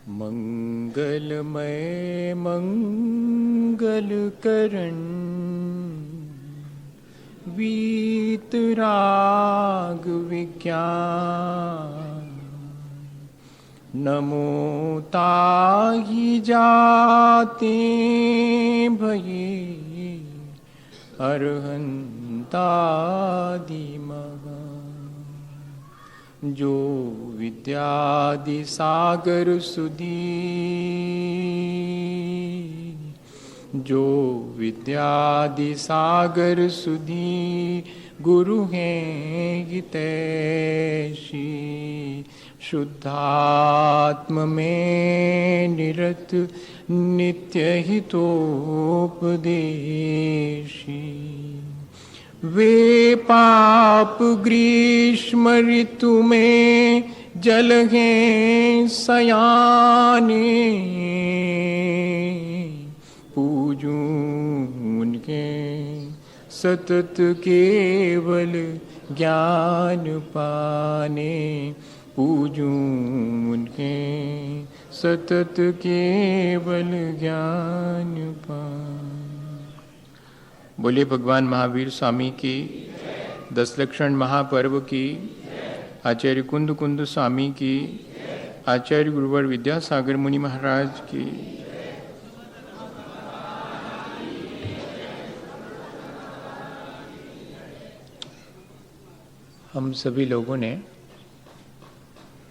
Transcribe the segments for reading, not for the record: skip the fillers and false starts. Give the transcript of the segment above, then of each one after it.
मंगलमय मंगल करण वीतराग विज्ञान नमो ताहि जाते भये अरहंतादिमगा जो विद्यादि सागर सुधी जो विद्यादि सागर सुधी गुरु हैं हितैषी शुद्धात्म में निरत नित्य हितोपदेशी वे पाप ग्रीष्म ऋतु में जल हैं सयाने पूजूं उनके सतत केवल ज्ञान पाने पूजूं उनके सतत केवल ज्ञान पाने। बोले भगवान महावीर स्वामी की, 10 लक्षण महापर्व की, आचार्य कुंद कुंद स्वामी की, आचार्य गुरुवर विद्यासागर मुनि महाराज की। हम सभी लोगों ने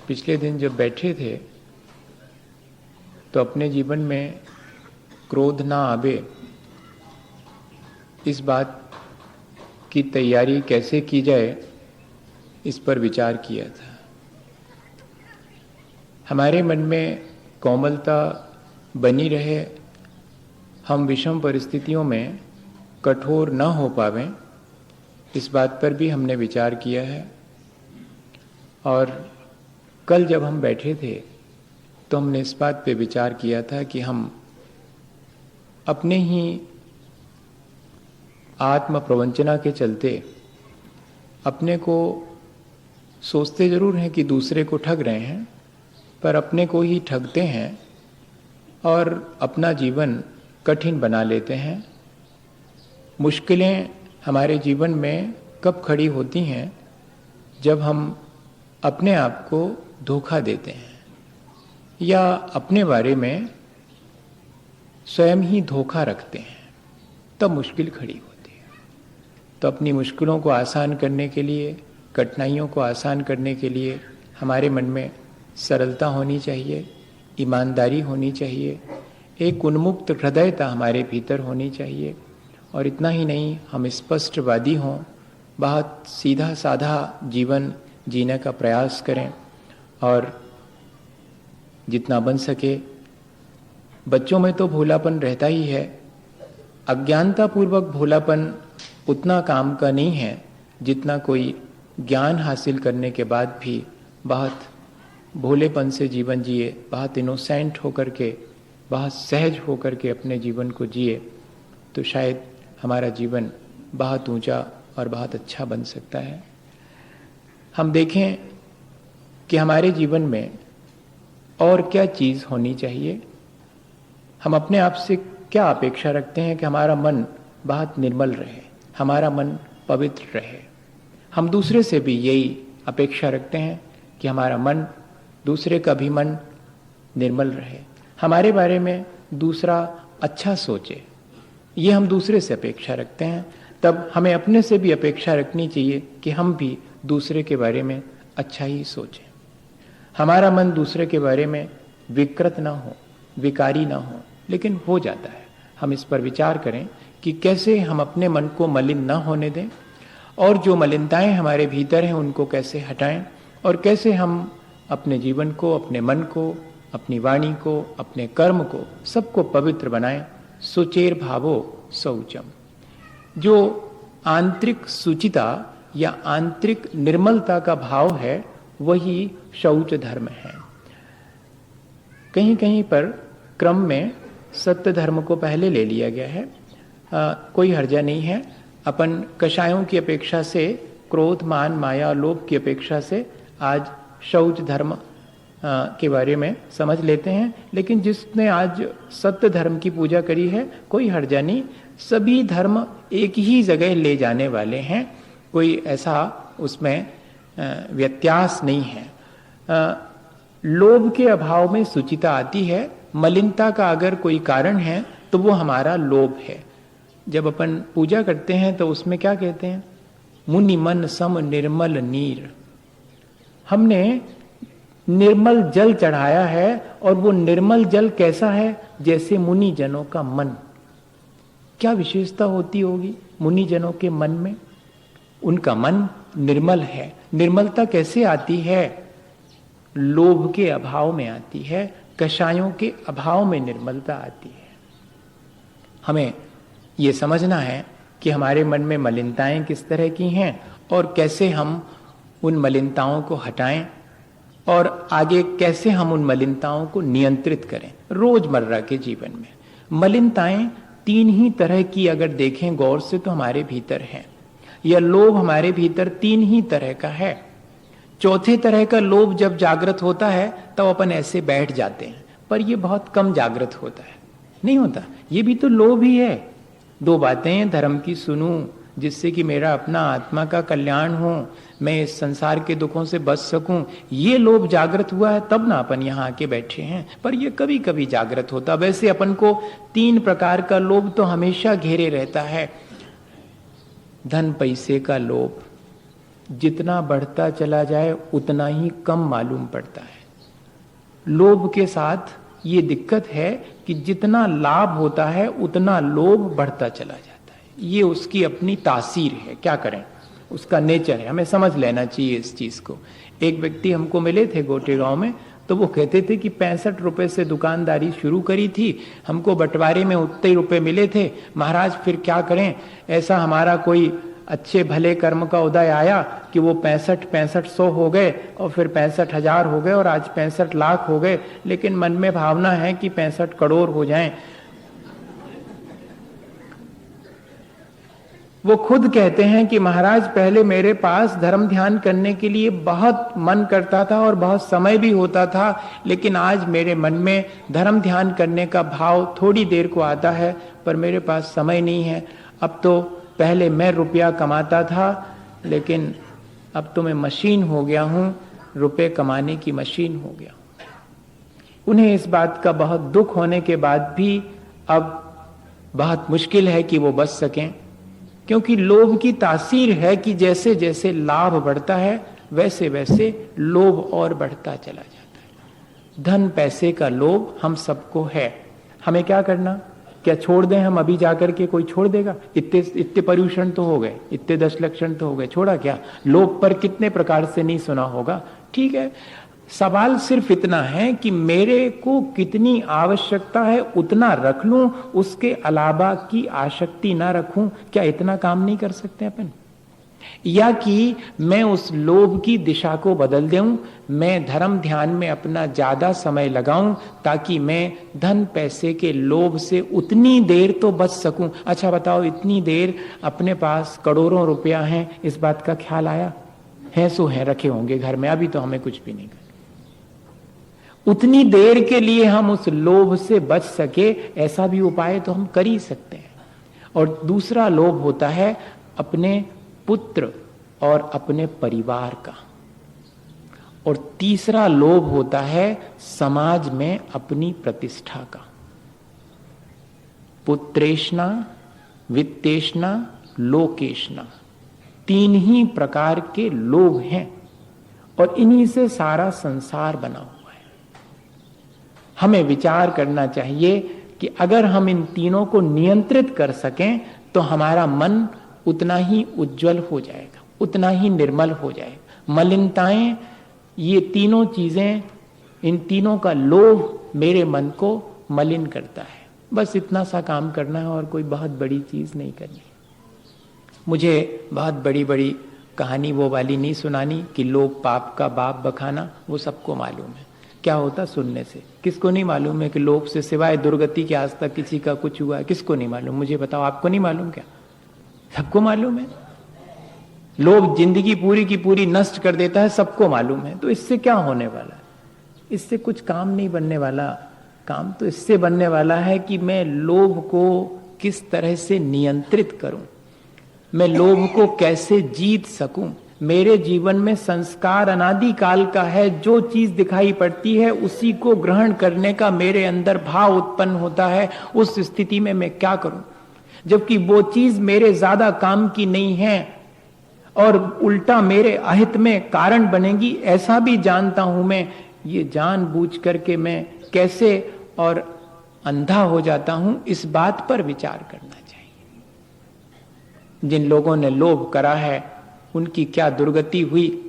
पिछले दिन जब बैठे थे तो अपने जीवन में क्रोध ना आवे इस बात की तैयारी कैसे की जाए इस पर विचार किया था। हमारे मन में कोमलता बनी रहे, हम विषम परिस्थितियों में कठोर न हो पावें, इस बात पर भी हमने विचार किया है। और कल जब हम बैठे थे तो हमने इस बात पे विचार किया था कि हम अपने ही आत्म प्रवंचना के चलते अपने को सोचते जरूर हैं कि दूसरे को ठग रहे हैं, पर अपने को ही ठगते हैं और अपना जीवन कठिन बना लेते हैं। मुश्किलें हमारे जीवन में कब खड़ी होती हैं? जब हम अपने आप को धोखा देते हैं या अपने बारे में स्वयं ही धोखा रखते हैं, तब मुश्किल खड़ी होती है। तो अपनी मुश्किलों को आसान करने के लिए, कठिनाइयों को आसान करने के लिए हमारे मन में सरलता होनी चाहिए, ईमानदारी होनी चाहिए, एक उन्मुक्त हृदयता हमारे भीतर होनी चाहिए। और इतना ही नहीं, हम स्पष्टवादी हों, बहुत सीधा साधा जीवन जीने का प्रयास करें और जितना बन सके, बच्चों में तो भोलापन रहता ही है, अज्ञानतापूर्वक भोलापन उतना काम का नहीं है जितना कोई ज्ञान हासिल करने के बाद भी बहुत भोलेपन से जीवन जिए, बहुत इनोसेंट होकर के, बहुत सहज होकर के अपने जीवन को जिए, तो शायद हमारा जीवन बहुत ऊंचा और बहुत अच्छा बन सकता है। हम देखें कि हमारे जीवन में और क्या चीज़ होनी चाहिए। हम अपने आप से क्या अपेक्षा रखते हैं कि हमारा मन बहुत निर्मल रहे, हमारा मन पवित्र रहे। हम दूसरे से भी यही अपेक्षा रखते हैं कि हमारा मन, दूसरे का भी मन निर्मल रहे, हमारे बारे में दूसरा अच्छा सोचे। ये हम दूसरे से अपेक्षा रखते हैं। तब हमें अपने से भी अपेक्षा रखनी चाहिए कि हम भी दूसरे के बारे में अच्छा ही सोचें। हमारा मन दूसरे के बारे में विकृत ना हो, विकारी ना हो, लेकिन हो जाता है। हम इस पर विचार करें कि कैसे हम अपने मन को मलिन ना होने दें और जो मलिनताएं हमारे भीतर हैं उनको कैसे हटाएं और कैसे हम अपने जीवन को, अपने मन को, अपनी वाणी को, अपने कर्म को, सबको पवित्र बनाएं। सुचेर भावो शौचम। जो आंतरिक सुचिता या आंतरिक निर्मलता का भाव है, वही शौच धर्म है। कहीं कहीं पर क्रम में सत्य धर्म को पहले ले लिया गया है, कोई हर्जा नहीं है। अपन कषायों की अपेक्षा से, क्रोध मान माया लोभ की अपेक्षा से आज शौच धर्म के बारे में समझ लेते हैं। लेकिन जिसने आज सत्य धर्म की पूजा करी है, कोई हर्जा नहीं। सभी धर्म एक ही जगह ले जाने वाले हैं, कोई ऐसा उसमें व्यत्यास नहीं है। लोभ के अभाव में सुचिता आती है। मलिनता का अगर कोई कारण है तो वो हमारा लोभ है। जब अपन पूजा करते हैं तो उसमें क्या कहते हैं? मुनि मन सम निर्मल नीर। हमने निर्मल जल चढ़ाया है, और वो निर्मल जल कैसा है? जैसे मुनि जनों का मन। क्या विशेषता होती होगी मुनि जनों के मन में? उनका मन निर्मल है। निर्मलता कैसे आती है? लोभ के अभाव में आती है, कषायों के अभाव में निर्मलता आती है। हमें ये समझना है कि हमारे मन में मलिनताएं किस तरह की हैं और कैसे हम उन मलिनताओं को हटाएं, और आगे कैसे हम उन मलिनताओं को नियंत्रित करें रोजमर्रा के जीवन में। मलिनताएं तीन ही तरह की अगर देखें गौर से तो हमारे भीतर हैं। यह लोभ हमारे भीतर तीन ही तरह का है। चौथे तरह का लोभ जब जागृत होता है तब अपन ऐसे बैठ जाते हैं, पर यह बहुत कम जागृत होता है। नहीं होता, ये भी तो लोभ ही है। दो बातें धर्म की सुनूं जिससे कि मेरा अपना आत्मा का कल्याण हो, मैं इस संसार के दुखों से बच सकूं, ये लोभ जागृत हुआ है तब ना अपन यहाँ आके बैठे हैं। पर ये कभी कभी जागृत होता। वैसे अपन को तीन प्रकार का लोभ तो हमेशा घेरे रहता है। धन पैसे का लोभ जितना बढ़ता चला जाए उतना ही कम मालूम पड़ता है। लोभ के साथ ये दिक्कत है कि जितना लाभ होता है उतना लोभ बढ़ता चला जाता है। ये उसकी अपनी तासीर है, क्या करें, उसका नेचर है। हमें समझ लेना चाहिए इस चीज को। एक व्यक्ति हमको मिले थे गोटे गांव में, तो वो कहते थे कि 65 रुपए से दुकानदारी शुरू करी थी, हमको बंटवारे में उतने ही रुपए मिले थे। महाराज फिर क्या करें, ऐसा हमारा कोई अच्छे भले कर्म का उदय आया कि वो 65,500 हो गए, और फिर 65,000 हो गए, और आज 65 लाख हो गए। लेकिन मन में भावना है कि 65 करोड़ हो जाएं। वो खुद कहते हैं कि महाराज पहले मेरे पास धर्म ध्यान करने के लिए बहुत मन करता था और बहुत समय भी होता था, लेकिन आज मेरे मन में धर्म ध्यान करने का भाव थोड़ी देर को आता है, पर मेरे पास समय नहीं है। अब तो पहले मैं रुपया कमाता था, लेकिन अब तो मैं मशीन हो गया हूं, रुपए कमाने की मशीन हो गया। उन्हें इस बात का बहुत दुख होने के बाद भी अब बहुत मुश्किल है कि वो बच सकें, क्योंकि लोभ की तासीर है कि जैसे जैसे लाभ बढ़ता है वैसे वैसे लोभ और बढ़ता चला जाता है। धन पैसे का लोभ हम सबको है। हमें क्या करना? क्या छोड़ दें हम अभी जाकर के? कोई छोड़ देगा? इतने पर्यूषण तो हो गए, इतने 10 लक्षण तो हो गए, छोड़ा क्या? लोभ पर कितने प्रकार से नहीं सुना होगा। ठीक है, सवाल सिर्फ इतना है कि मेरे को कितनी आवश्यकता है उतना रख लूं, उसके अलावा की आसक्ति ना रखूं। क्या इतना काम नहीं कर सकते अपन? या कि मैं उस लोभ की दिशा को बदल दूं, मैं धर्म ध्यान में अपना ज्यादा समय लगाऊं ताकि मैं धन पैसे के लोभ से उतनी देर तो बच सकूं। अच्छा बताओ, इतनी देर अपने पास करोड़ों रुपया है, इस बात का ख्याल आया? है सो है, रखे होंगे घर में, अभी तो हमें कुछ भी नहीं करना। उतनी देर के लिए हम उस लोभ से बच सके, ऐसा भी उपाय तो हम कर ही सकते हैं। और दूसरा लोभ होता है अपने पुत्र और अपने परिवार का, और तीसरा लोभ होता है समाज में अपनी प्रतिष्ठा का। पुत्रेष्णा, वित्तेष्णा, लोकेष्णा, तीन ही प्रकार के लोभ हैं, और इन्हीं से सारा संसार बना हुआ है। हमें विचार करना चाहिए कि अगर हम इन तीनों को नियंत्रित कर सकें तो हमारा मन उतना ही उज्जवल हो जाएगा, उतना ही निर्मल हो जाएगा। मलिनताएं, ये तीनों चीजें, इन तीनों का लोभ मेरे मन को मलिन करता है। बस इतना सा काम करना है और कोई बहुत बड़ी चीज नहीं करनी। मुझे बहुत बड़ी बड़ी कहानी वो वाली नहीं सुनानी कि लोभ पाप का बाप बखाना, वो सबको मालूम है क्या होता सुनने से। किसको नहीं मालूम है कि लोभ से सिवाय दुर्गति के आज तक किसी का कुछ हुआ है? किसको नहीं मालूम? मुझे बताओ, आपको नहीं मालूम क्या? सबको मालूम है। लोभ जिंदगी पूरी की पूरी नष्ट कर देता है, सबको मालूम है। तो इससे क्या होने वाला है? इससे कुछ काम नहीं बनने वाला। काम तो इससे बनने वाला है कि मैं लोभ को किस तरह से नियंत्रित करूं, मैं लोभ को कैसे जीत सकूं। मेरे जीवन में संस्कार अनादि काल का है, जो चीज दिखाई पड़ती है उसी को ग्रहण करने का मेरे अंदर भाव उत्पन्न होता है। उस स्थिति में मैं क्या करूं, जबकि वो चीज मेरे ज्यादा काम की नहीं है और उल्टा मेरे अहित में कारण बनेगी, ऐसा भी जानता हूं मैं। ये जानबूझ करके मैं कैसे और अंधा हो जाता हूं, इस बात पर विचार करना चाहिए। जिन लोगों ने लोभ करा है उनकी क्या दुर्गति हुई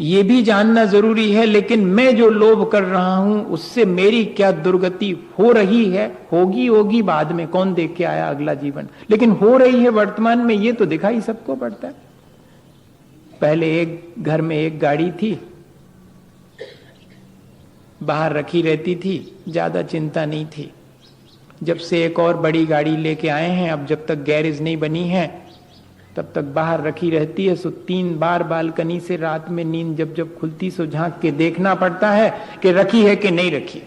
ये भी जानना जरूरी है, लेकिन मैं जो लोभ कर रहा हूं उससे मेरी क्या दुर्गति हो रही है। होगी बाद में, कौन देख के आया अगला जीवन, लेकिन हो रही है वर्तमान में, ये तो दिखाई सबको पड़ता है। पहले एक घर में एक गाड़ी थी, बाहर रखी रहती थी, ज्यादा चिंता नहीं थी। जब से एक और बड़ी गाड़ी लेके आए हैं, अब जब तक गैरेज नहीं बनी है तब तक बाहर रखी रहती है। सो 3 बार बालकनी से रात में नींद जब जब खुलती सो झांक के देखना पड़ता है कि रखी है कि नहीं रखी।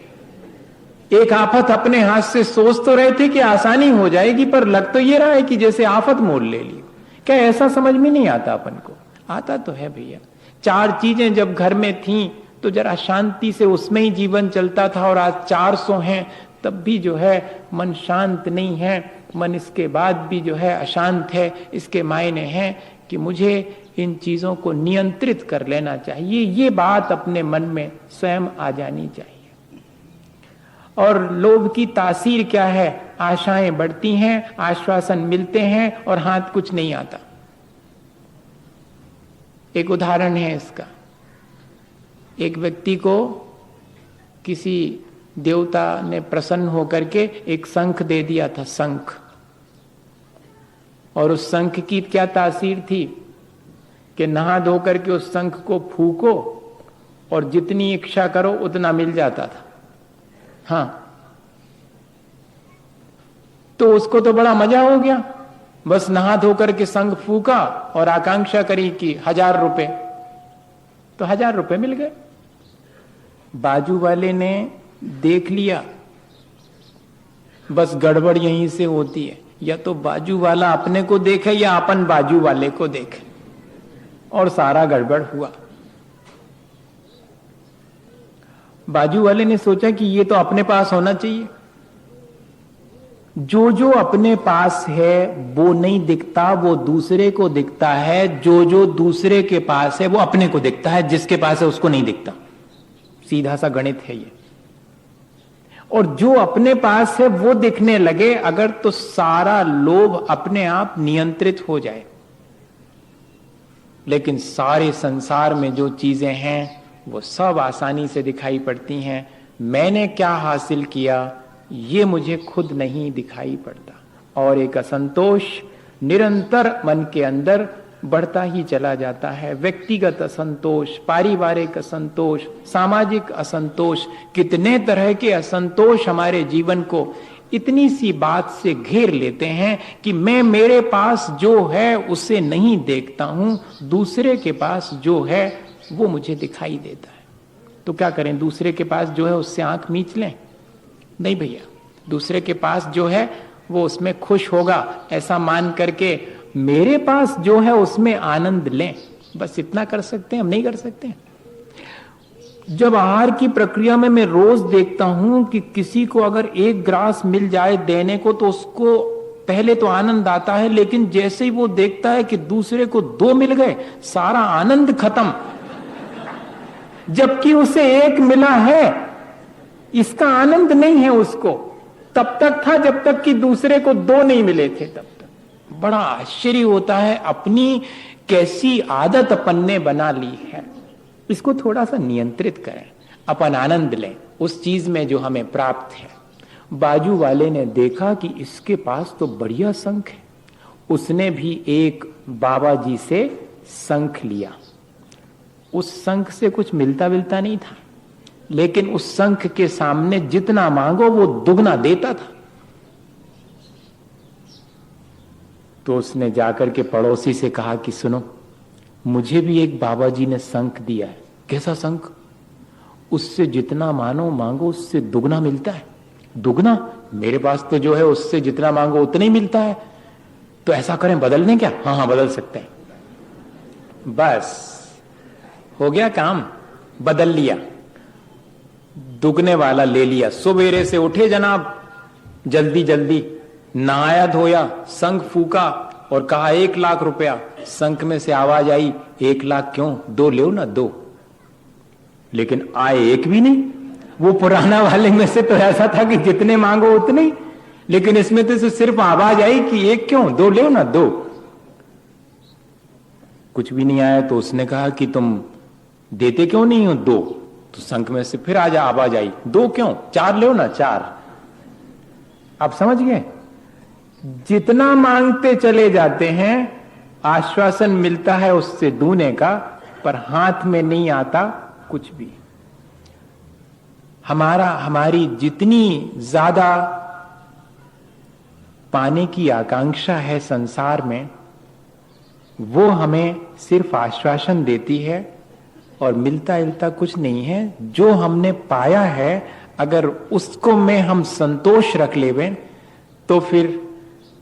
एक आफत अपने हाथ से सोच तो रहे थे कि आसानी हो जाएगी, पर लग तो ये रहा है कि जैसे आफत मोल ले ली। क्या ऐसा समझ में नहीं आता अपन को? आता तो है भैया। 4 चीजें जब घर में थीं तो जरा शांति से उसमें ही जीवन चलता था, और आज 400 हैं तब भी जो है मन शांत नहीं है। मन इसके बाद भी जो है अशांत है। इसके मायने हैं कि मुझे इन चीजों को नियंत्रित कर लेना चाहिए। ये बात अपने मन में स्वयं आ जानी चाहिए। और लोभ की तासीर क्या है? आशाएं बढ़ती हैं, आश्वासन मिलते हैं और हाथ कुछ नहीं आता। एक उदाहरण है इसका। एक व्यक्ति को किसी देवता ने प्रसन्न होकर के एक शंख दे दिया था, शंख। और उस शंख की क्या तासीर थी कि नहा धो करके उस शंख को फूको और जितनी इच्छा करो उतना मिल जाता था। हाँ, तो उसको तो बड़ा मजा हो गया। बस नहा धो करके शंख फूका और आकांक्षा करी कि 1000 रुपए, तो 1000 रुपए मिल गए। बाजू वाले ने देख लिया, बस गड़बड़ यहीं से होती है, या तो बाजू वाला अपने को देखे या अपन बाजू वाले को देखे, और सारा गड़बड़ हुआ। बाजू वाले ने सोचा कि ये तो अपने पास होना चाहिए। जो जो अपने पास है वो नहीं दिखता, वो दूसरे को दिखता है। जो जो दूसरे के पास है वो अपने को दिखता है, जिसके पास है उसको नहीं दिखता। सीधा सा गणित है ये। और जो अपने पास है वो दिखने लगे अगर, तो सारा लोभ अपने आप नियंत्रित हो जाए। लेकिन सारे संसार में जो चीजें हैं वो सब आसानी से दिखाई पड़ती हैं। मैंने क्या हासिल किया ये मुझे खुद नहीं दिखाई पड़ता। और एक असंतोष निरंतर मन के अंदर बढ़ता ही चला जाता है। व्यक्तिगत असंतोष, पारिवारिक असंतोष, सामाजिक असंतोष, कितने तरह के असंतोष हमारे जीवन को इतनी सी बात से घेर लेते हैं कि मैं मेरे पास जो है उसे नहीं देखता हूं, दूसरे के पास जो है वो मुझे दिखाई देता है। तो क्या करें? दूसरे के पास जो है उससे आंख मीच लें? नहीं भैया, दूसरे के पास जो है वो उसमें खुश होगा ऐसा मान करके मेरे पास जो है उसमें आनंद लें। बस इतना कर सकते हैं, हम नहीं कर सकते हैं। जब आहार की प्रक्रिया में मैं रोज देखता हूं कि किसी को अगर 1 ग्रास मिल जाए देने को तो उसको पहले तो आनंद आता है, लेकिन जैसे ही वो देखता है कि दूसरे को 2 मिल गए सारा आनंद खत्म। जबकि उसे 1 मिला है, इसका आनंद नहीं है उसको। तब तक था जब तक कि दूसरे को 2 नहीं मिले थे। तब तक बड़ा आश्चर्य होता है अपनी कैसी आदत अपन ने बना ली है। इसको थोड़ा सा नियंत्रित करें, अपन आनंद लें उस चीज में जो हमें प्राप्त है। बाजू वाले ने देखा कि इसके पास तो बढ़िया शंख है, उसने भी एक बाबा जी से शंख लिया। उस शंख से कुछ मिलता विलता नहीं था, लेकिन उस शंख के सामने जितना मांगो वो दुगना देता था। तो उसने जाकर के पड़ोसी से कहा कि सुनो, मुझे भी एक बाबा जी ने शंख दिया है। कैसा शंख? उससे जितना मानो मांगो उससे दुगना मिलता है। दुगना? मेरे पास तो जो है उससे जितना मांगो उतना ही मिलता है। तो ऐसा करें, बदल दें क्या? हाँ हाँ, बदल सकते हैं। बस हो गया काम, बदल लिया, दुगने वाला ले लिया। सवेरे से उठे जनाब, जल्दी जल्दी नहाया धोया, शंख फूका और कहा 1 लाख रुपया। शंख में से आवाज आई, 1 लाख क्यों, 2 ले ना, 2। लेकिन आए एक भी नहीं। वो पुराना वाले में से तो ऐसा था कि जितने मांगो उतने ही, लेकिन इसमें तो सिर्फ आवाज आई कि 1 क्यों, 2 ले ना, 2। कुछ भी नहीं आया। तो उसने कहा कि तुम देते क्यों नहीं हो 2? तो शंख में से फिर आवाज आई, 2 क्यों, 4 ले ना, 4। आप समझ गए? जितना मांगते चले जाते हैं, आश्वासन मिलता है उससे दूने का, पर हाथ में नहीं आता कुछ भी। हमारी जितनी ज्यादा पाने की आकांक्षा है संसार में, वो हमें सिर्फ आश्वासन देती है और मिलता इलता कुछ नहीं है। जो हमने पाया है, अगर उसको में हम संतोष रख लेवें, तो फिर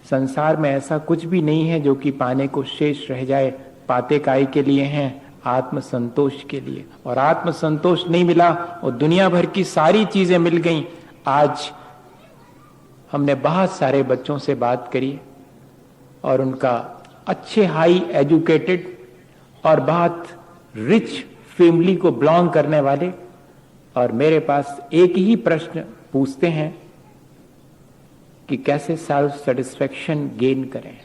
संसार में ऐसा कुछ भी नहीं है जो कि पाने को शेष रह जाए। पाते काय के लिए हैं? आत्म संतोष के लिए। और आत्म संतोष नहीं मिला और दुनिया भर की सारी चीजें मिल गईं। आज हमने बहुत सारे बच्चों से बात करी और उनका अच्छे हाई एजुकेटेड और बहुत रिच फैमिली को बिलोंग करने वाले, और मेरे पास एक ही प्रश्न पूछते हैं कि कैसे सेल्फ सेटिस्फेक्शन गेन करें,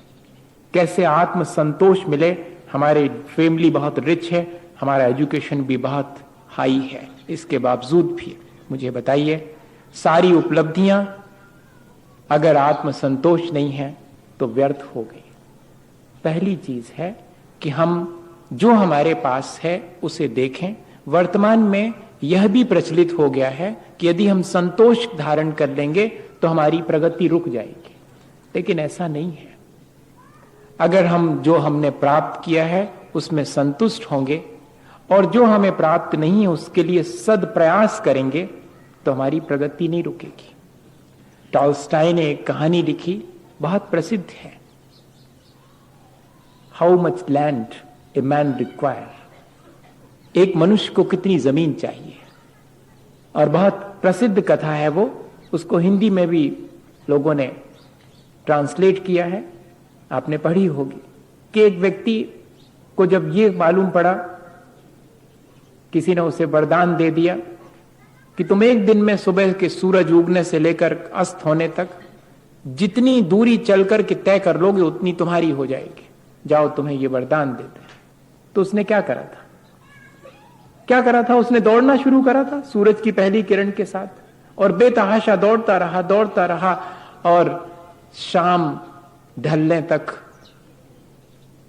कैसे आत्म संतोष मिले। हमारी फैमिली बहुत रिच है, हमारा एजुकेशन भी बहुत हाई है, इसके बावजूद भी मुझे बताइए, सारी उपलब्धियां अगर आत्म संतोष नहीं है तो व्यर्थ हो गई। पहली चीज है कि हम जो हमारे पास है उसे देखें। वर्तमान में यह भी प्रचलित हो गया है कि यदि हम संतोष धारण कर लेंगे तो हमारी प्रगति रुक जाएगी, लेकिन ऐसा नहीं है। अगर हम जो हमने प्राप्त किया है उसमें संतुष्ट होंगे और जो हमें प्राप्त नहीं है उसके लिए सद प्रयास करेंगे तो हमारी प्रगति नहीं रुकेगी। टॉल्स्टॉय ने एक कहानी लिखी, बहुत प्रसिद्ध है, how much land a man require. एक मनुष्य को कितनी जमीन चाहिए, और बहुत प्रसिद्ध कथा है वो। उसको हिंदी में भी लोगों ने ट्रांसलेट किया है, आपने पढ़ी होगी, कि एक व्यक्ति को जब ये मालूम पड़ा, किसी ने उसे वरदान दे दिया कि तुम एक दिन में सुबह के सूरज उगने से लेकर अस्त होने तक जितनी दूरी चलकर के तय कर लोगे उतनी तुम्हारी हो जाएगी, जाओ तुम्हें ये वरदान देते हैं। तो उसने क्या करा था? क्या करा था? उसने दौड़ना शुरू करा था सूरज की पहली किरण के साथ, और बेतहाशा दौड़ता रहा, और शाम ढलने तक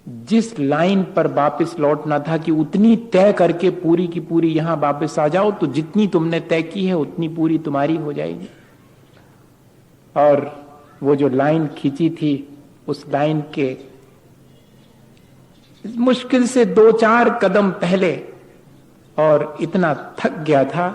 जिस लाइन पर वापस लौटना था कि उतनी तय करके पूरी की पूरी यहां वापस आ जाओ, तो जितनी तुमने तय की है उतनी पूरी तुम्हारी हो जाएगी। और वो जो लाइन खींची थी, उस लाइन के मुश्किल से 2-4 कदम पहले, और इतना थक गया था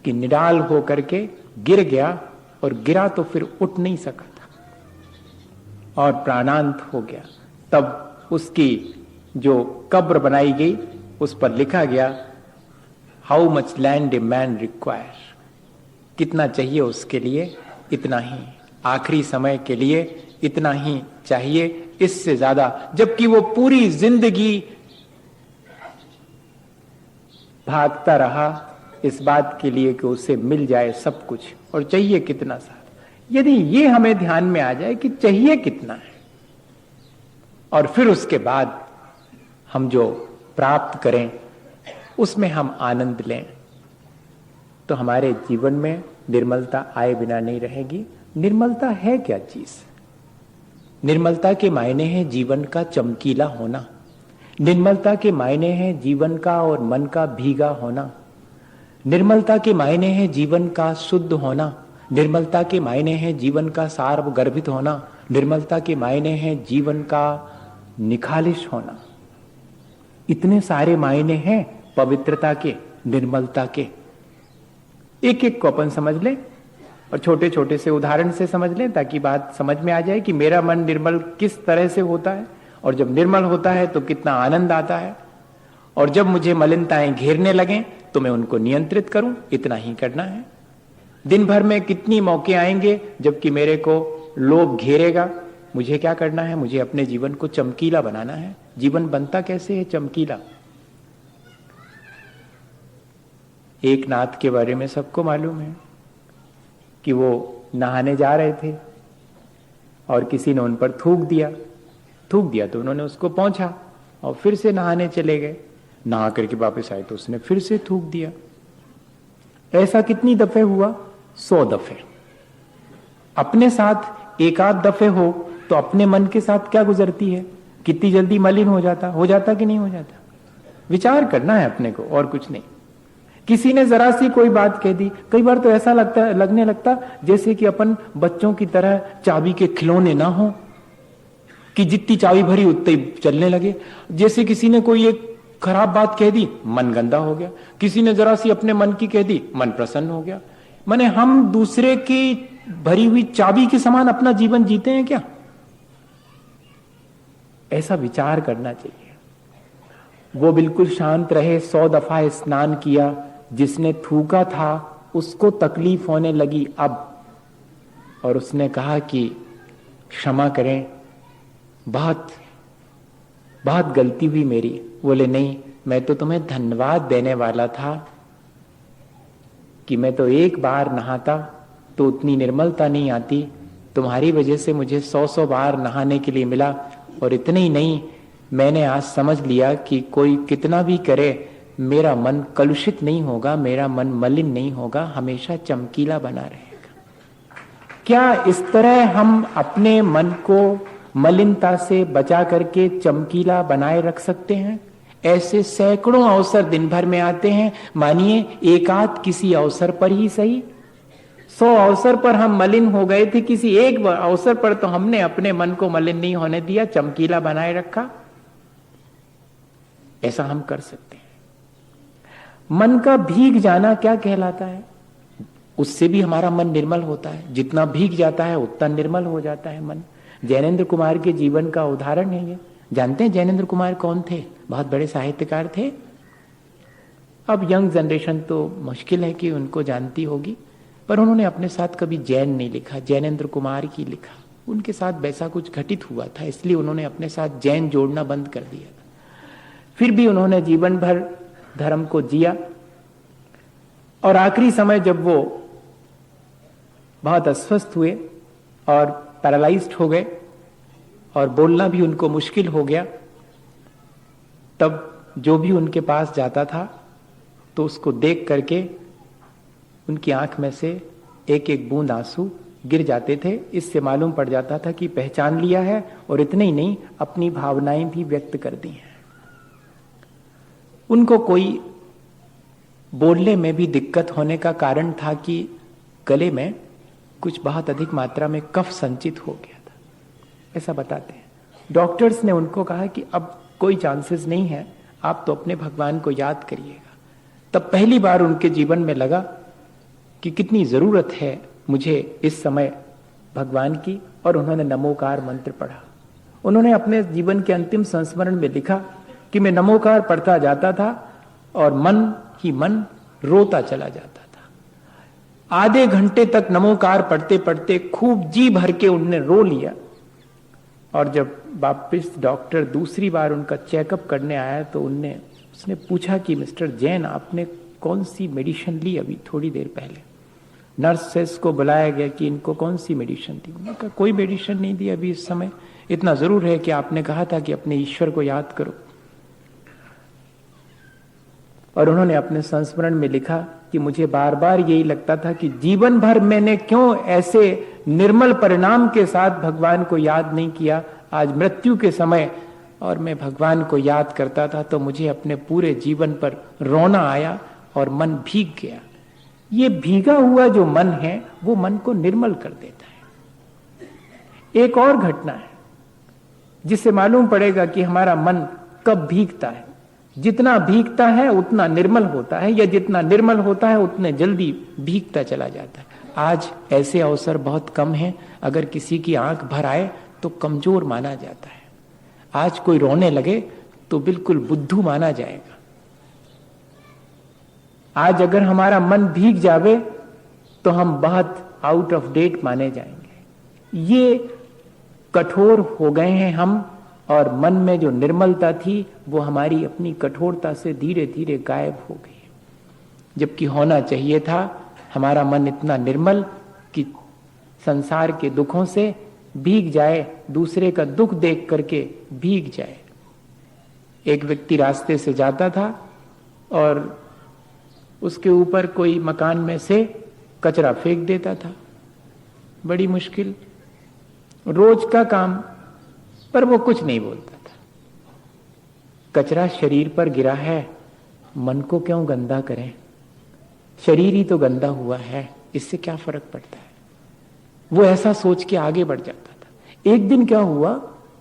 कि निडाल होकर के गिर गया, और गिरा तो फिर उठ नहीं सका था और प्राणांत हो गया। तब उसकी जो कब्र बनाई गई उस पर लिखा गया, how much land a man require. कितना चाहिए उसके लिए? इतना ही। आखिरी समय के लिए इतना ही चाहिए, इससे ज्यादा। जबकि वो पूरी जिंदगी भागता रहा इस बात के लिए कि उसे मिल जाए सब कुछ, और चाहिए कितना सा। यदि ये हमें ध्यान में आ जाए कि चाहिए कितना है, और फिर उसके बाद हम जो प्राप्त करें उसमें हम आनंद लें, तो हमारे जीवन में निर्मलता आए बिना नहीं रहेगी। निर्मलता है क्या चीज? निर्मलता के मायने हैं जीवन का चमकीला होना, निर्मलता के मायने हैं जीवन का और मन का भीगा होना, निर्मलता के मायने हैं जीवन का शुद्ध होना, निर्मलता के मायने हैं जीवन का सार्वगर्भित होना, निर्मलता के मायने हैं जीवन का निखालिश होना। इतने सारे मायने हैं पवित्रता के, निर्मलता के। एक एक को अपन समझ लें और छोटे छोटे से उदाहरण से समझ लें ताकि बात समझ में आ जाए कि मेरा मन निर्मल किस तरह से होता है, और जब निर्मल होता है तो कितना आनंद आता है, और जब मुझे मलिनताएं घेरने लगें तो मैं उनको नियंत्रित करूं। इतना ही करना है। दिन भर में कितनी मौके आएंगे जबकि मेरे को लोभ घेरेगा, मुझे क्या करना है? मुझे अपने जीवन को चमकीला बनाना है। जीवन बनता कैसे है चमकीला? एक नाथ के बारे में सबको मालूम है कि वो नहाने जा रहे थे और किसी ने उन पर थूक दिया तो उन्होंने उसको पोंछा और फिर से नहाने चले गए। नहा करके वापस आए तो उसने फिर से थूक दिया। ऐसा कितनी दफे हुआ? 100 दफे। अपने साथ एक आध दफे हो तो अपने मन के साथ क्या गुजरती है? कितनी जल्दी मलिन हो जाता कि नहीं हो जाता? विचार करना है अपने को, और कुछ नहीं। किसी ने जरा सी कोई बात कह दी, कई बार तो ऐसा लगने लगता जैसे कि अपन बच्चों की तरह चाबी के खिलौने ना हो कि जितनी चाबी भरी उतनी ही चलने लगे। जैसे किसी ने कोई एक खराब बात कह दी, मन गंदा हो गया। किसी ने जरा सी अपने मन की कह दी, मन प्रसन्न हो गया। माने हम दूसरे की भरी हुई चाबी के समान अपना जीवन जीते हैं क्या? ऐसा विचार करना चाहिए। वो बिल्कुल शांत रहे, 100 दफा स्नान किया। जिसने थूका था उसको तकलीफ होने लगी अब, और उसने कहा कि क्षमा करें, बहुत बहुत गलती हुई मेरी। बोले नहीं, मैं तो तुम्हें धन्यवाद देने वाला था कि मैं तो एक बार नहाता तो उतनी निर्मलता नहीं आती, तुम्हारी वजह से मुझे 100 बार नहाने के लिए मिला। और इतने ही नहीं, मैंने आज समझ लिया कि कोई कितना भी करे मेरा मन कलुषित नहीं होगा, मेरा मन मलिन नहीं होगा, हमेशा चमकीला बना रहेगा। क्या इस तरह हम अपने मन को मलिनता से बचा करके चमकीला बनाए रख सकते हैं? ऐसे सैकड़ों अवसर दिन भर में आते हैं। मानिए एक आध किसी अवसर पर ही सही, 100 अवसर पर हम मलिन हो गए थे, किसी एक अवसर पर तो हमने अपने मन को मलिन नहीं होने दिया, चमकीला बनाए रखा। ऐसा हम कर सकते हैं। मन का भीग जाना क्या कहलाता है? उससे भी हमारा मन निर्मल होता है। जितना भीग जाता है उतना निर्मल हो जाता है मन। जैनेन्द्र कुमार के जीवन का उदाहरण है ये। जानते हैं जैनेन्द्र कुमार कौन थे? बहुत बड़े साहित्यकार थे। अब यंग जनरेशन तो मुश्किल है कि उनको जानती होगी, पर उन्होंने अपने साथ कभी जैन नहीं लिखा, जैनेन्द्र कुमार की लिखा। उनके साथ वैसा कुछ घटित हुआ था, इसलिए उन्होंने अपने साथ जैन जोड़ना बंद कर दिया। फिर भी उन्होंने जीवन भर धर्म को जिया, और आखिरी समय जब वो बहुत अस्वस्थ हुए और पैरालाइज्ड हो गए और बोलना भी उनको मुश्किल हो गया, तब जो भी उनके पास जाता था तो उसको देख करके उनकी आंख में से एक एक बूंद आंसू गिर जाते थे। इससे मालूम पड़ जाता था कि पहचान लिया है, और इतने ही नहीं, अपनी भावनाएं भी व्यक्त कर दी हैं। उनको कोई बोलने में भी दिक्कत होने का कारण था कि गले में कुछ बहुत अधिक मात्रा में कफ संचित हो गया था, ऐसा बताते हैं। डॉक्टर्स ने उनको कहा कि अब कोई चांसेस नहीं है, आप तो अपने भगवान को याद करिएगा। तब पहली बार उनके जीवन में लगा कि कितनी जरूरत है मुझे इस समय भगवान की, और उन्होंने नमोकार मंत्र पढ़ा। उन्होंने अपने जीवन के अंतिम संस्मरण में लिखा कि मैं नमोकार पढ़ता जाता था और मन ही मन रोता चला जाता था। आधे घंटे तक नमोकार पढ़ते पढ़ते खूब जी भर के उन्होंने रो लिया, और जब वापिस डॉक्टर दूसरी बार उनका चेकअप करने आया तो उसने पूछा कि मिस्टर जैन, आपने कौन सी मेडिसिन ली अभी थोड़ी देर पहले? नर्सेस को बुलाया गया कि इनको कौन सी मेडिसिन दी? उन्होंने कहा कोई मेडिसिन नहीं दी अभी इस समय, इतना जरूर है कि आपने कहा था कि अपने ईश्वर को याद करो। और उन्होंने अपने संस्मरण में लिखा कि मुझे बार बार यही लगता था कि जीवन भर मैंने क्यों ऐसे निर्मल परिणाम के साथ भगवान को याद नहीं किया। आज मृत्यु के समय और मैं भगवान को याद करता था तो मुझे अपने पूरे जीवन पर रोना आया और मन भीग गया। ये भीगा हुआ जो मन है वो मन को निर्मल कर देता है। एक और घटना है जिससे मालूम पड़ेगा कि हमारा मन कब भीगता है। जितना भीगता है उतना निर्मल होता है, या जितना निर्मल होता है उतने जल्दी भीगता चला जाता है। आज ऐसे अवसर बहुत कम हैं। अगर किसी की आंख भर आए तो कमजोर माना जाता है। आज कोई रोने लगे तो बिल्कुल बुद्धू माना जाएगा। आज अगर हमारा मन भीग जावे तो हम बहुत आउट ऑफ डेट माने जाएंगे। ये कठोर हो गए हैं हम, और मन में जो निर्मलता थी वो हमारी अपनी कठोरता से धीरे धीरे गायब हो गई। जबकि होना चाहिए था हमारा मन इतना निर्मल कि संसार के दुखों से भीग जाए, दूसरे का दुख देख करके भीग जाए। एक व्यक्ति रास्ते से जाता था और उसके ऊपर कोई मकान में से कचरा फेंक देता था। बड़ी मुश्किल, रोज का काम, पर वो कुछ नहीं बोलता था। कचरा शरीर पर गिरा है, मन को क्यों गंदा करें? शरीर ही तो गंदा हुआ है, इससे क्या फर्क पड़ता है? वो ऐसा सोच के आगे बढ़ जाता था। एक दिन क्या हुआ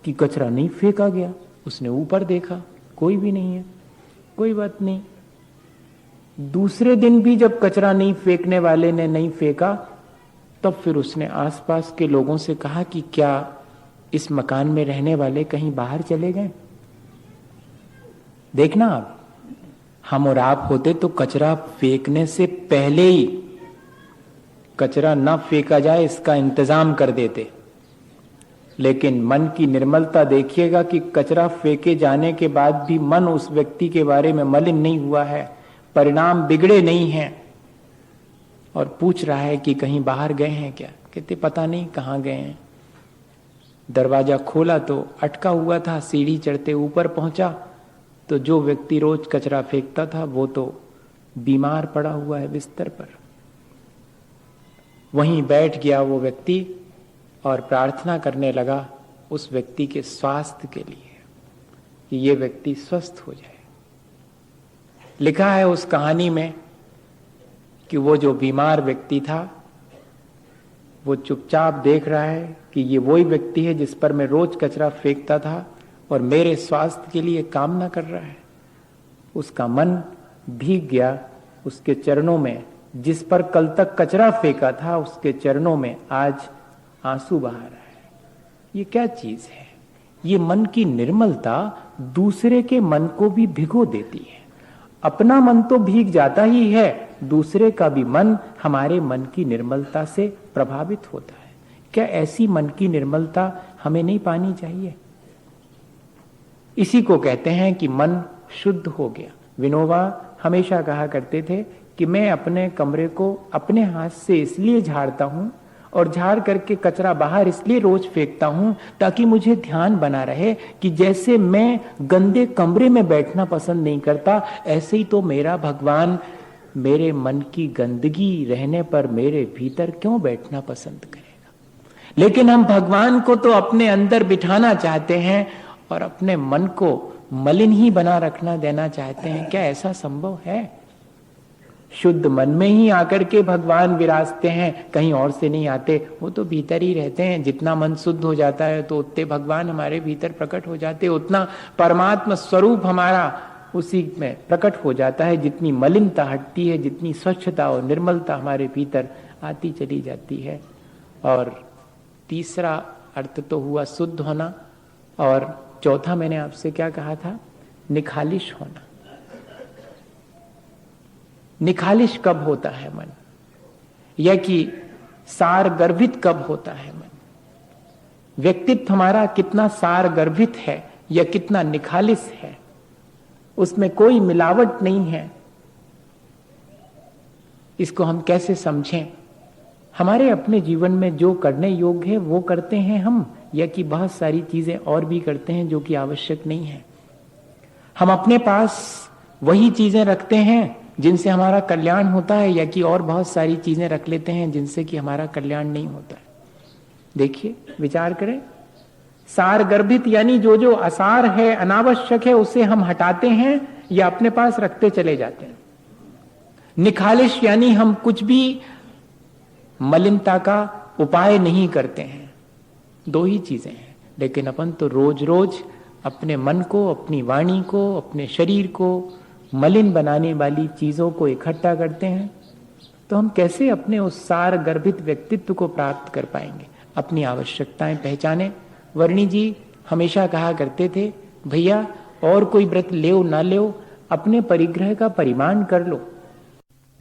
कि कचरा नहीं फेंका गया। उसने ऊपर देखा, कोई भी नहीं है, कोई बात नहीं। दूसरे दिन भी जब कचरा नहीं फेंकने वाले ने नहीं फेंका, तब फिर उसने आसपास के लोगों से कहा कि क्या इस मकान में रहने वाले कहीं बाहर चले गए? देखना, आप हम और आप होते तो कचरा फेंकने से पहले ही कचरा ना फेंका जाए इसका इंतजाम कर देते। लेकिन मन की निर्मलता देखिएगा कि कचरा फेंके जाने के बाद भी मन उस व्यक्ति के बारे में मलिन नहीं हुआ है, परिणाम बिगड़े नहीं हैं, और पूछ रहा है कि कहीं बाहर गए हैं क्या? कहते पता नहीं कहाँ गए हैं। दरवाजा खोला तो अटका हुआ था, सीढ़ी चढ़ते ऊपर पहुंचा तो जो व्यक्ति रोज कचरा फेंकता था वो तो बीमार पड़ा हुआ है बिस्तर पर। वहीं बैठ गया वो व्यक्ति और प्रार्थना करने लगा उस व्यक्ति के स्वास्थ्य के लिए कि ये व्यक्ति स्वस्थ हो जाए। लिखा है उस कहानी में कि वो जो बीमार व्यक्ति था वो चुपचाप देख रहा है कि ये वही व्यक्ति है जिस पर मैं रोज कचरा फेंकता था और मेरे स्वास्थ्य के लिए कामना कर रहा है। उसका मन भीग गया उसके चरणों में। जिस पर कल तक कचरा फेंका था उसके चरणों में आज आंसू बहा रहा है। ये क्या चीज है? ये मन की निर्मलता दूसरे के मन को भी भिगो देती है। अपना मन तो भीग जाता ही है, दूसरे का भी मन हमारे मन की निर्मलता से प्रभावित होता है। क्या ऐसी मन की निर्मलता हमें नहीं पानी चाहिए? इसी को कहते हैं कि मन शुद्ध हो गया। विनोबा हमेशा कहा करते थे कि मैं अपने कमरे को अपने हाथ से इसलिए झाड़ता हूं और झाड़ करके कचरा बाहर इसलिए रोज फेंकता हूं ताकि मुझे ध्यान बना रहे कि जैसे मैं गंदे कमरे में बैठना पसंद नहीं करता, ऐसे ही तो मेरा भगवान मेरे मन की गंदगी रहने पर मेरे भीतर क्यों बैठना पसंद करेगा। लेकिन हम भगवान को तो अपने अंदर बिठाना चाहते हैं और अपने मन को मलिन ही बना रखना देना चाहते हैं। क्या ऐसा संभव है? शुद्ध मन में ही आकर के भगवान विराजते हैं, कहीं और से नहीं आते। वो तो भीतर ही रहते हैं। जितना मन शुद्ध हो जाता है तो उतने भगवान हमारे भीतर प्रकट हो जाते, उतना परमात्मा स्वरूप हमारा उसी में प्रकट हो जाता है। जितनी मलिनता हटती है, जितनी स्वच्छता और निर्मलता हमारे भीतर आती चली जाती है। और तीसरा अर्थ तो हुआ शुद्ध होना, और चौथा मैंने आपसे क्या कहा था? निखालिश होना। निखालिश कब होता है मन, या कि सार गर्भित कब होता है मन? व्यक्तित्व हमारा कितना सार गर्भित है या कितना निखालिस है, उसमें कोई मिलावट नहीं है। इसको हम कैसे समझें? हमारे अपने जीवन में जो करने योग्य है वो करते हैं हम, या कि बहुत सारी चीजें और भी करते हैं जो कि आवश्यक नहीं है। हम अपने पास वही चीजें रखते हैं जिनसे हमारा कल्याण होता है, या कि और बहुत सारी चीजें रख लेते हैं जिनसे कि हमारा कल्याण नहीं होता है। देखिए, विचार करें, सार गर्भित यानी जो जो असार है, अनावश्यक है, उसे हम हटाते हैं या अपने पास रखते चले जाते हैं। निखालिश यानी हम कुछ भी मलिनता का उपाय नहीं करते हैं। दो ही चीजें हैं, लेकिन अपन तो रोज रोज अपने मन को, अपनी वाणी को, अपने शरीर को मलिन बनाने वाली चीजों को इकट्ठा करते हैं। तो हम कैसे अपने उस सार गर्भित व्यक्तित्व को प्राप्त कर पाएंगे? अपनी आवश्यकताएं पहचाने। वर्णी जी हमेशा कहा करते थे, भैया और कोई व्रत ले ना ले, अपने परिग्रह का परिमाण कर लो।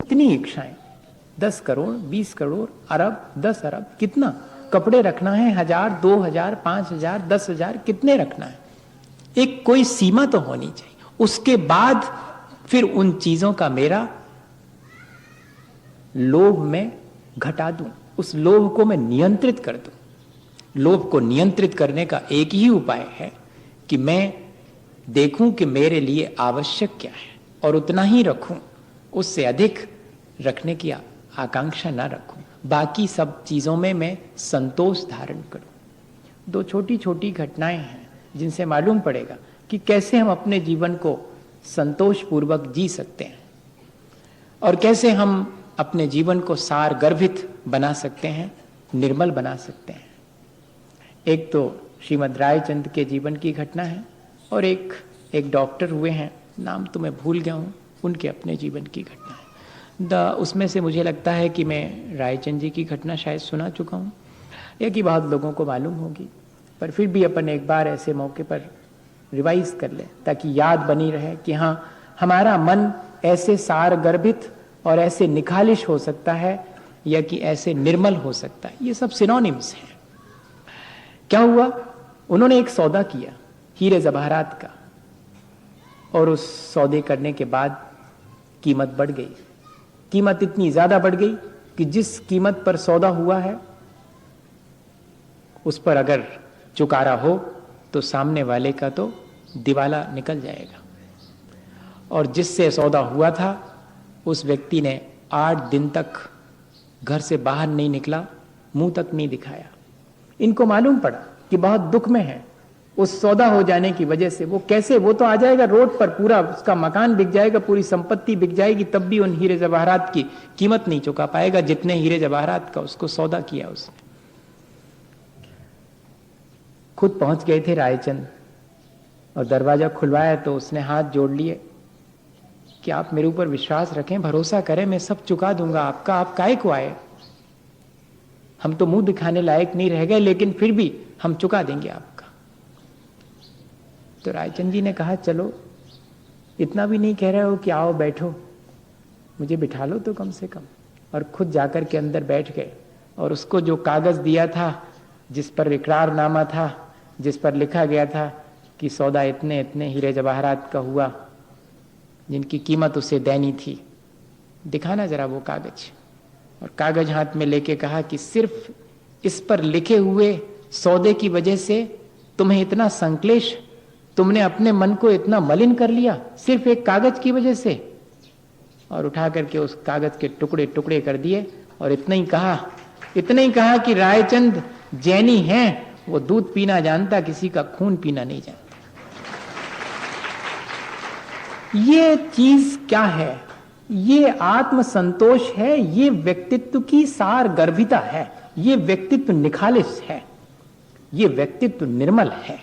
कितनी इच्छाएं, 10 करोड़, 20 करोड़, अरब, 10 अरब, कितना कपड़े रखना है? 1000, 2000, 5000, 10,000, कितने रखना है? एक कोई सीमा तो होनी चाहिए। उसके बाद फिर उन चीजों का मेरा लोभ में घटा दूं, उस लोभ को मैं नियंत्रित कर दूं। लोभ को नियंत्रित करने का एक ही उपाय है कि मैं देखूं कि मेरे लिए आवश्यक क्या है और उतना ही रखूं, उससे अधिक रखने की आकांक्षा ना रखूं। बाकी सब चीजों में मैं संतोष धारण करूं। दो छोटी छोटी घटनाएं हैं जिनसे मालूम पड़ेगा कि कैसे हम अपने जीवन को संतोषपूर्वक जी सकते हैं और कैसे हम अपने जीवन को सार गर्भित बना सकते हैं, निर्मल बना सकते हैं। एक तो श्रीमद् रायचंद के जीवन की घटना है और एक डॉक्टर हुए हैं, नाम तो मैं भूल गया हूँ, उनके अपने जीवन की घटना है। उसमें से मुझे लगता है कि मैं रायचंद जी की घटना शायद सुना चुका हूँ या कि बहुत लोगों को मालूम होगी, पर फिर भी अपन एक बार ऐसे मौके पर रिवाइज कर लें ताकि याद बनी रहे कि हाँ, हमारा मन ऐसे सार गर्भित और ऐसे निखालिश हो सकता है या कि ऐसे निर्मल हो सकता है। ये सब सिनोनिम्स हैं। क्या हुआ, उन्होंने एक सौदा किया हीरे जवाहरात का, और उस सौदे करने के बाद कीमत बढ़ गई। कीमत इतनी ज्यादा बढ़ गई कि जिस कीमत पर सौदा हुआ है उस पर अगर चुकारा हो तो सामने वाले का तो दिवाला निकल जाएगा। और जिससे सौदा हुआ था उस व्यक्ति ने 8 दिन तक घर से बाहर नहीं निकला, मुंह तक नहीं दिखाया। इनको मालूम पड़ा कि बहुत दुख में है उस सौदा हो जाने की वजह से। वो कैसे, वो तो आ जाएगा रोड पर, पूरा उसका मकान बिक जाएगा, पूरी संपत्ति बिक जाएगी, तब भी उन हीरे जवाहरात की कीमत नहीं चुका पाएगा जितने हीरे जवाहरात का उसको सौदा किया उसने। खुद पहुंच गए थे रायचंद और दरवाजा खुलवाया तो उसने हाथ जोड़ लिए कि आप मेरे ऊपर विश्वास रखें, भरोसा करें, मैं सब चुका दूंगा आपका, आप काहे को आए? हम तो मुंह दिखाने लायक नहीं रह गए, लेकिन फिर भी हम चुका देंगे आपका। तो रायचंद जी ने कहा, चलो इतना भी नहीं कह रहे हो कि आओ बैठो, मुझे बिठा लो तो कम से कम। और खुद जाकर के अंदर बैठ गए और उसको जो कागज दिया था, जिस पर इकरारनामा था, जिस पर लिखा गया था कि सौदा इतने इतने हीरे जवाहरात का हुआ जिनकी कीमत उसे देनी थी, दिखाना जरा वो कागज। और कागज हाथ में लेके कहा कि सिर्फ इस पर लिखे हुए सौदे की वजह से तुम्हें इतना संक्लेश, तुमने अपने मन को इतना मलिन कर लिया सिर्फ एक कागज की वजह से। और उठा करके उस कागज के टुकड़े टुकड़े कर दिए और इतना ही कहा कि रायचंद जैनी हैं, वो दूध पीना जानता, किसी का खून पीना नहीं जानता। ये चीज क्या है? ये आत्म संतोष है, ये व्यक्तित्व की सार गर्भिता है, ये व्यक्तित्व निखालिस है, ये व्यक्तित्व निर्मल है।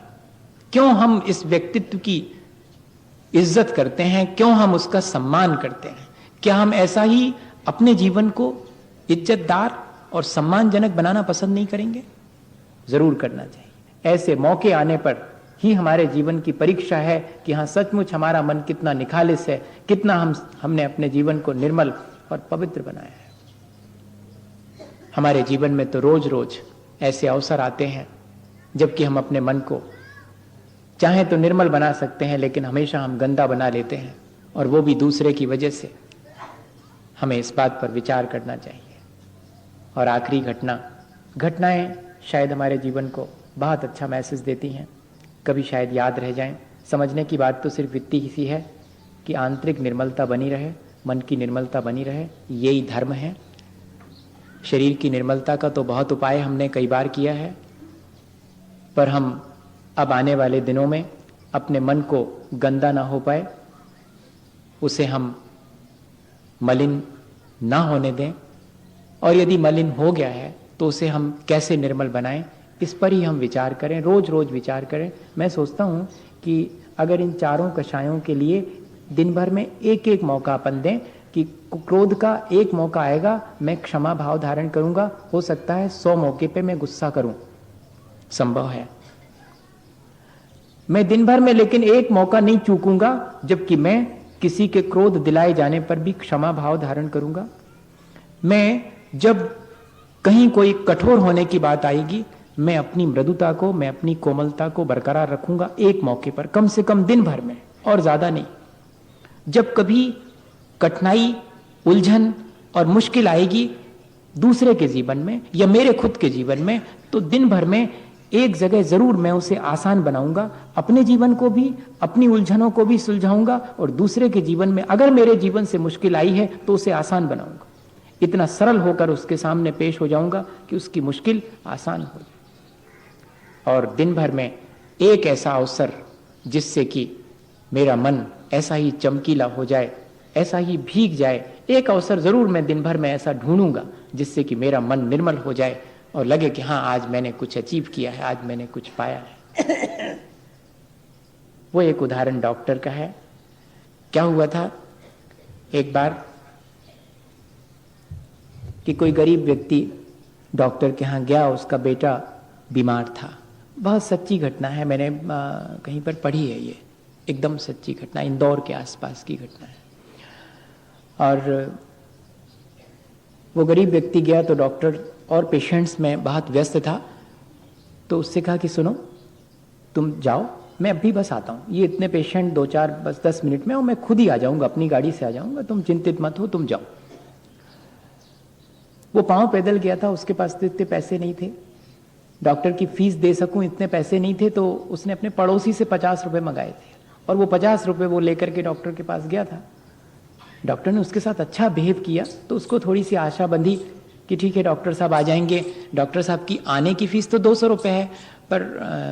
क्यों हम इस व्यक्तित्व की इज्जत करते हैं? क्यों हम उसका सम्मान करते हैं? क्या हम ऐसा ही अपने जीवन को इज्जतदार और सम्मानजनक बनाना पसंद नहीं करेंगे? जरूर करना चाहिए। ऐसे मौके आने पर ही हमारे जीवन की परीक्षा है कि हाँ, सचमुच हमारा मन कितना निखालिस है, कितना हमने अपने जीवन को निर्मल और पवित्र बनाया है। हमारे जीवन में तो रोज रोज ऐसे अवसर आते हैं जबकि हम अपने मन को चाहे तो निर्मल बना सकते हैं, लेकिन हमेशा हम गंदा बना लेते हैं, और वो भी दूसरे की वजह से। हमें इस बात पर विचार करना चाहिए। और आखिरी घटनाएं शायद हमारे जीवन को बहुत अच्छा मैसेज देती हैं, कभी शायद याद रह जाएं। समझने की बात तो सिर्फ इतनी ही सी है कि आंतरिक निर्मलता बनी रहे, मन की निर्मलता बनी रहे, यही धर्म है। शरीर की निर्मलता का तो बहुत उपाय हमने कई बार किया है, पर हम अब आने वाले दिनों में अपने मन को गंदा ना हो पाए, उसे हम मलिन ना होने दें, और यदि मलिन हो गया है तो उसे हम कैसे निर्मल बनाएं, इस पर ही हम विचार करें, रोज रोज विचार करें। मैं सोचता हूं कि अगर इन चारों कषायों के लिए दिन भर में एक एक मौका अपन दें कि क्रोध का एक मौका आएगा, मैं क्षमा भाव धारण करूंगा, हो सकता है 100 मौके पे मैं गुस्सा करूं, संभव है। मैं दिन भर में लेकिन एक मौका नहीं चूकूंगा जबकि मैं किसी के क्रोध दिलाए जाने पर भी क्षमा भाव धारण करूंगा। मैं जब कहीं कोई कठोर होने की बात आएगी, मैं अपनी मृदुता को, मैं अपनी कोमलता को बरकरार रखूंगा एक मौके पर, कम से कम दिन भर में, और ज्यादा नहीं। जब कभी कठिनाई, उलझन और मुश्किल आएगी दूसरे के जीवन में या मेरे खुद के जीवन में, तो दिन भर में एक जगह जरूर मैं उसे आसान बनाऊंगा, अपने जीवन को भी, अपनी उलझनों को भी सुलझाऊंगा, और दूसरे के जीवन में अगर मेरे जीवन से मुश्किल आई है तो उसे आसान बनाऊंगा। इतना सरल होकर उसके सामने पेश हो जाऊंगा कि उसकी मुश्किल आसान हो जाए। और दिन भर में एक ऐसा अवसर जिससे कि मेरा मन ऐसा ही चमकीला हो जाए, ऐसा ही भीग जाए, एक अवसर जरूर मैं दिन भर में ऐसा ढूंढूंगा जिससे कि मेरा मन निर्मल हो जाए और लगे कि हाँ, आज मैंने कुछ अचीव किया है, आज मैंने कुछ पाया है। वो एक उदाहरण डॉक्टर का है। क्या हुआ था एक बार कि कोई गरीब व्यक्ति डॉक्टर के यहाँ गया, उसका बेटा बीमार था। बहुत सच्ची घटना है, मैंने कहीं पर पढ़ी है, ये एकदम सच्ची घटना, इंदौर के आसपास की घटना है। और वो गरीब व्यक्ति गया तो डॉक्टर और पेशेंट्स में बहुत व्यस्त था, तो उससे कहा कि सुनो, तुम जाओ, मैं अभी बस आता हूँ, ये इतने पेशेंट 2-4 बस 10 मिनट में, और मैं खुद ही आ जाऊंगा, अपनी गाड़ी से आ जाऊंगा, तुम चिंतित मत हो, तुम जाओ। वो पांव पैदल गया था, उसके पास तो इतने पैसे नहीं थे, डॉक्टर की फीस दे सकूं इतने पैसे नहीं थे, तो उसने अपने पड़ोसी से 50 रुपए मंगाए थे, और वो 50 रुपए वो लेकर के डॉक्टर के पास गया था। डॉक्टर ने उसके साथ अच्छा बिहेव किया तो उसको थोड़ी सी आशा बंधी कि ठीक है, डॉक्टर साहब आ जाएंगे, डॉक्टर साहब की आने की फीस तो 200 रुपये है, पर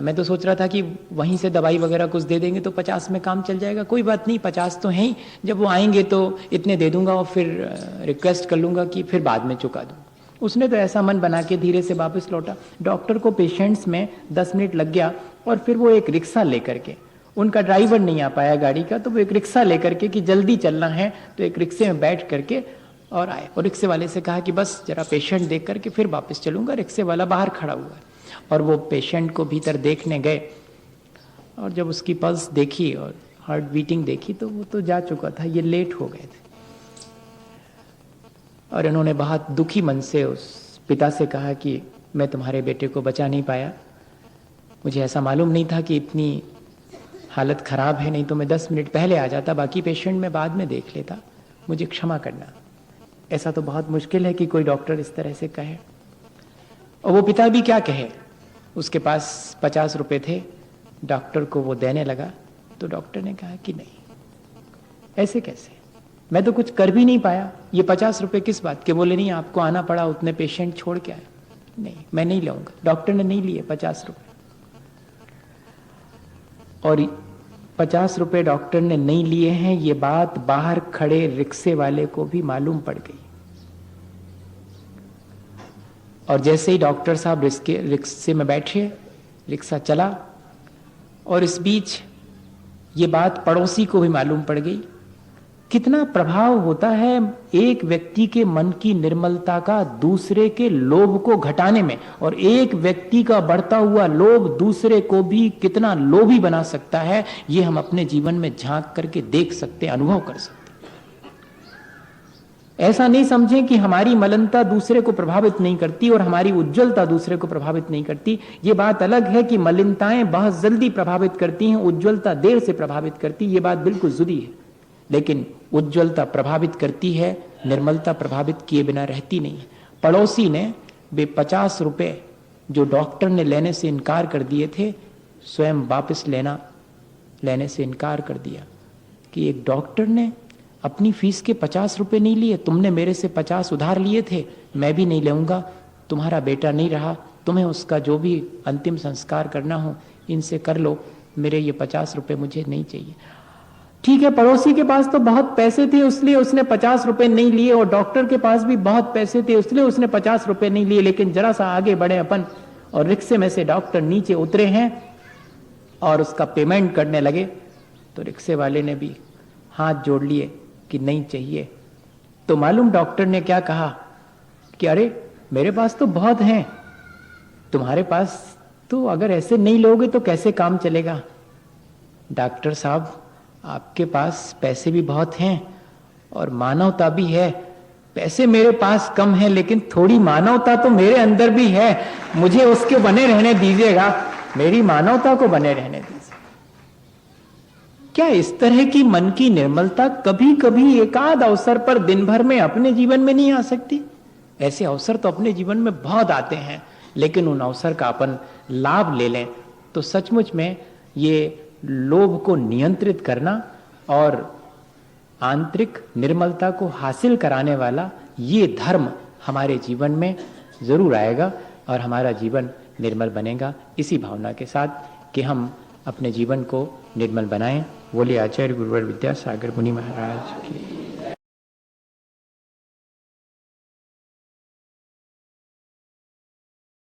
मैं तो सोच रहा था कि वहीं से दवाई वगैरह कुछ दे देंगे तो 50 में काम चल जाएगा, कोई बात नहीं, 50 तो है ही, जब वो आएंगे तो इतने दे दूंगा और फिर रिक्वेस्ट कर लूंगा कि फिर बाद में चुका दूँ। उसने तो ऐसा मन बना के धीरे से वापस लौटा। डॉक्टर को पेशेंट्स में 10 मिनट लग गया, और फिर वो एक रिक्शा लेकर के, उनका ड्राइवर नहीं आ पाया गाड़ी का, तो वो एक रिक्शा लेकर के कि जल्दी चलना है, तो एक रिक्शे में बैठ करके और आए, और रिक्शे वाले से कहा कि बस जरा पेशेंट देख करके फिर वापस चलूंगा। रिक्शे वाला बाहर खड़ा हुआ है, और वो पेशेंट को भीतर देखने गए, और जब उसकी पल्स देखी और हार्ट बीटिंग देखी तो वो तो जा चुका था, ये लेट हो गए थे। और इन्होंने बहुत दुखी मन से उस पिता से कहा कि मैं तुम्हारे बेटे को बचा नहीं पाया, मुझे ऐसा मालूम नहीं था कि इतनी हालत खराब है, नहीं तो मैं 10 मिनट पहले आ जाता, बाकी पेशेंट मैं बाद में देख लेता, मुझे क्षमा करना। ऐसा तो बहुत मुश्किल है कि कोई डॉक्टर इस तरह से कहे। और वो पिता भी क्या कहे, उसके पास 50 रुपए थे, डॉक्टर को वो देने लगा, तो डॉक्टर ने कहा कि नहीं, ऐसे कैसे, मैं तो कुछ कर भी नहीं पाया, ये 50 रुपए किस बात के। बोले नहीं, आपको आना पड़ा, उतने पेशेंट छोड़ के आए। नहीं, मैं नहीं लूंगा। डॉक्टर ने नहीं लिए 50 रुपए, और 50 रुपए डॉक्टर ने नहीं लिए हैं, ये बात बाहर खड़े रिक्शे वाले को भी मालूम पड़ गई। और जैसे ही डॉक्टर साहब रिक्शे में बैठे, रिक्शा चला, और इस बीच ये बात पड़ोसी को भी मालूम पड़ गई। कितना प्रभाव होता है एक व्यक्ति के मन की निर्मलता का दूसरे के लोभ को घटाने में, और एक व्यक्ति का बढ़ता हुआ लोभ दूसरे को भी कितना लोभी बना सकता है, ये हम अपने जीवन में झांक करके देख सकते, अनुभव कर सकते। ऐसा नहीं समझें कि हमारी मलिनता दूसरे को प्रभावित नहीं करती और हमारी उज्ज्वलता दूसरे को प्रभावित नहीं करती। ये बात अलग है कि मलिनताएं बहुत जल्दी प्रभावित करती हैं, उज्ज्वलता देर से प्रभावित करती, ये बात बिल्कुल जुदी है। लेकिन उज्ज्वलता प्रभावित करती है, निर्मलता प्रभावित किए बिना रहती नहीं है। पड़ोसी ने वे 50 रुपए जो डॉक्टर ने लेने से इनकार कर दिए थे, स्वयं वापस लेने से इनकार कर दिया कि एक डॉक्टर ने अपनी फीस के 50 रुपए नहीं लिए, तुमने मेरे से 50 उधार लिए थे, मैं भी नहीं लूंगा, तुम्हारा बेटा नहीं रहा, तुम्हें उसका जो भी अंतिम संस्कार करना हो इनसे कर लो, मेरे ये 50 रुपए मुझे नहीं चाहिए। ठीक है, पड़ोसी के पास तो बहुत पैसे थे इसलिए उसने 50 रुपए नहीं लिए, और डॉक्टर के पास भी बहुत पैसे थे इसलिए उसने 50 रुपए नहीं लिए, लेकिन जरा सा आगे बढ़े अपन और रिक्शे में से डॉक्टर नीचे उतरे हैं और उसका पेमेंट करने लगे, तो रिक्शे वाले ने भी हाथ जोड़ लिए कि नहीं चाहिए। तो मालूम डॉक्टर ने क्या कहा कि अरे मेरे पास तो बहुत हैं, तुम्हारे पास तो अगर ऐसे नहीं लोगे तो कैसे काम चलेगा। डॉक्टर साहब, आपके पास पैसे भी बहुत हैं और मानवता भी है, पैसे मेरे पास कम है लेकिन थोड़ी मानवता तो मेरे अंदर भी है, मुझे उसके बने रहने दीजिएगा, मेरी मानवता को बने रहने दीजिए। क्या इस तरह की मन की निर्मलता कभी कभी एकाध अवसर पर दिन भर में अपने जीवन में नहीं आ सकती? ऐसे अवसर तो अपने जीवन में बहुत आते हैं, लेकिन उन अवसर का अपन लाभ ले लें तो सचमुच में ये लोभ को नियंत्रित करना और आंतरिक निर्मलता को हासिल कराने वाला ये धर्म हमारे जीवन में जरूर आएगा और हमारा जीवन निर्मल बनेगा। इसी भावना के साथ कि हम अपने जीवन को निर्मल बनाएं, बोले आचार्य गुरुवर विद्यासागर मुनि महाराज की।